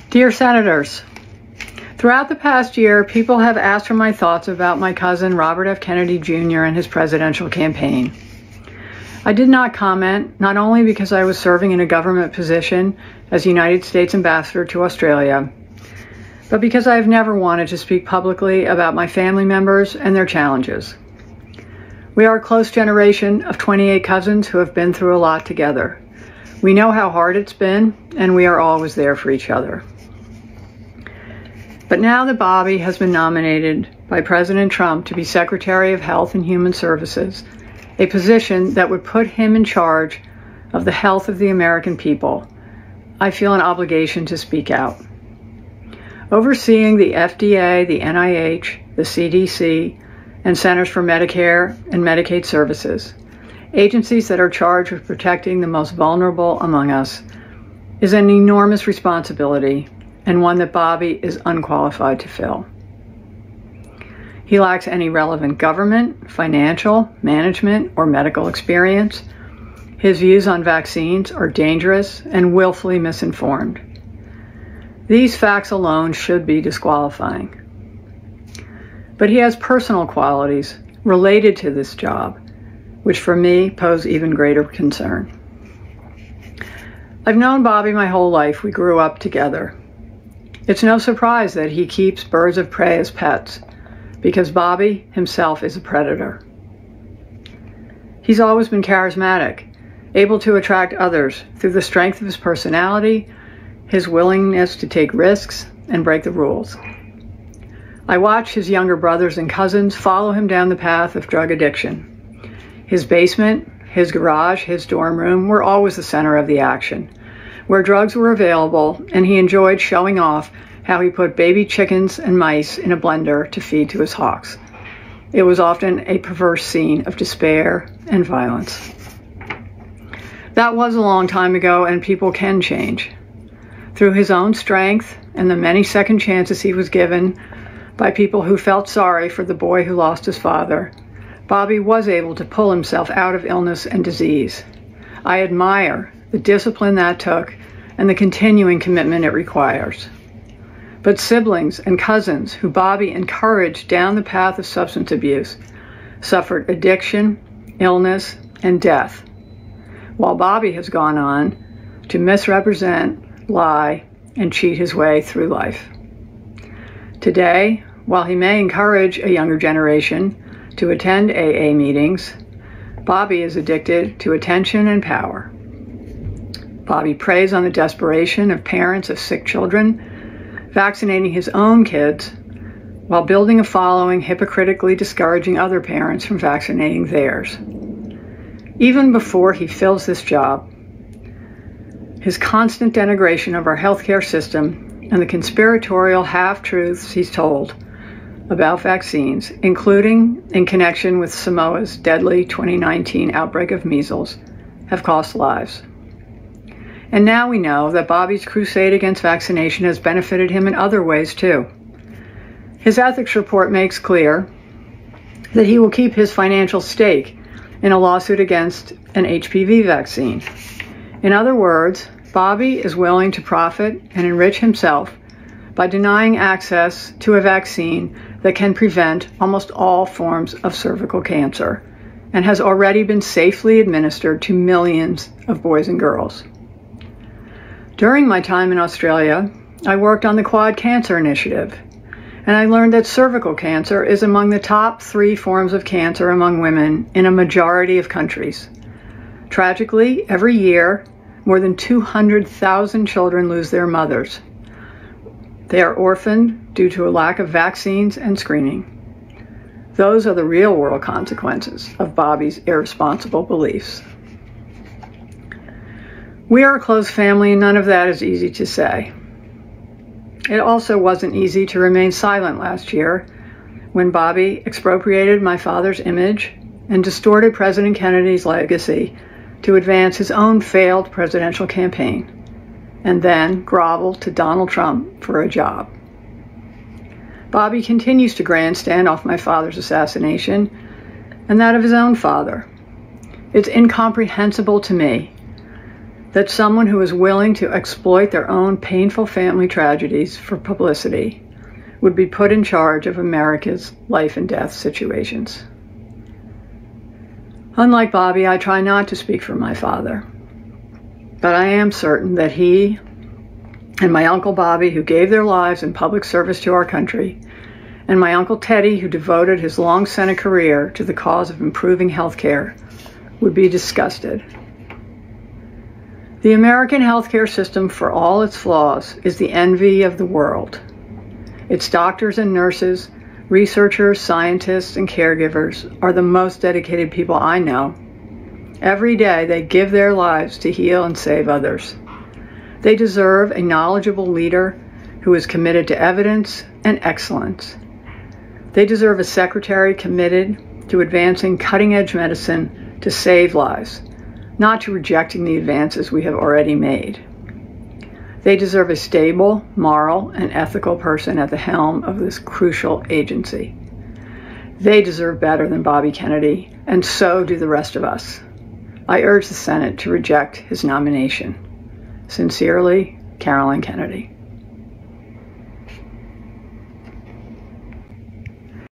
Dear Senators, throughout the past year, people have asked for my thoughts about my cousin Robert F. Kennedy Jr. and his presidential campaign. I did not comment, not only because I was serving in a government position as United States Ambassador to Australia, but because I have never wanted to speak publicly about my family members and their challenges. We are a close generation of 28 cousins who have been through a lot together. We know how hard it's been, and we are always there for each other. But now that Bobby has been nominated by President Trump to be Secretary of Health and Human Services, a position that would put him in charge of the health of the American people, I feel an obligation to speak out. Overseeing the FDA, the NIH, the CDC, and Centers for Medicare and Medicaid Services, agencies that are charged with protecting the most vulnerable among us, is an enormous responsibility and one that Bobby is unqualified to fill. He lacks any relevant government, financial, management, or medical experience. His views on vaccines are dangerous and willfully misinformed. These facts alone should be disqualifying. But he has personal qualities related to this job, which for me pose even greater concern. I've known Bobby my whole life. We grew up together. It's no surprise that he keeps birds of prey as pets, because Bobby himself is a predator. He's always been charismatic, able to attract others through the strength of his personality, his willingness to take risks and break the rules. I watch his younger brothers and cousins follow him down the path of drug addiction. His basement, his garage, his dorm room were always the center of the action, where drugs were available, and he enjoyed showing off how he put baby chickens and mice in a blender to feed to his hawks. It was often a perverse scene of despair and violence. That was a long time ago, and people can change. Through his own strength and the many second chances he was given by people who felt sorry for the boy who lost his father, Bobby was able to pull himself out of illness and disease. I admire the discipline that took and the continuing commitment it requires. But siblings and cousins who Bobby encouraged down the path of substance abuse suffered addiction, illness, and death, while Bobby has gone on to misrepresent, lie, and cheat his way through life. Today, while he may encourage a younger generation to attend AA meetings, Bobby is addicted to attention and power. Bobby preys on the desperation of parents of sick children, vaccinating his own kids, while building a following hypocritically discouraging other parents from vaccinating theirs. Even before he fills this job, his constant denigration of our healthcare system and the conspiratorial half-truths he's told about vaccines, including in connection with Samoa's deadly 2019 outbreak of measles, have cost lives. And now we know that Bobby's crusade against vaccination has benefited him in other ways too. His ethics report makes clear that he will keep his financial stake in a lawsuit against an HPV vaccine. In other words, Bobby is willing to profit and enrich himself by denying access to a vaccine that can prevent almost all forms of cervical cancer and has already been safely administered to millions of boys and girls. During my time in Australia, I worked on the Quad Cancer Initiative, and I learned that cervical cancer is among the top 3 forms of cancer among women in a majority of countries. Tragically, every year, more than 200,000 children lose their mothers. They are orphaned due to a lack of vaccines and screening. Those are the real-world consequences of Bobby's irresponsible beliefs. We are a close family, and none of that is easy to say. It also wasn't easy to remain silent last year when Bobby expropriated my father's image and distorted President Kennedy's legacy to advance his own failed presidential campaign, and then groveled to Donald Trump for a job. Bobby continues to grandstand off my father's assassination and that of his own father. It's incomprehensible to me that someone who is willing to exploit their own painful family tragedies for publicity would be put in charge of America's life and death situations. Unlike Bobby, I try not to speak for my father, but I am certain that he and my Uncle Bobby, who gave their lives in public service to our country, and my Uncle Teddy, who devoted his long Senate career to the cause of improving health care, would be disgusted. The American healthcare system, for all its flaws, is the envy of the world. Its doctors and nurses, researchers, scientists, and caregivers are the most dedicated people I know. Every day they give their lives to heal and save others. They deserve a knowledgeable leader who is committed to evidence and excellence. They deserve a secretary committed to advancing cutting-edge medicine to save lives, not to rejecting the advances we have already made. They deserve a stable, moral, and ethical person at the helm of this crucial agency. They deserve better than Bobby Kennedy, and so do the rest of us. I urge the Senate to reject his nomination. Sincerely, Caroline Kennedy.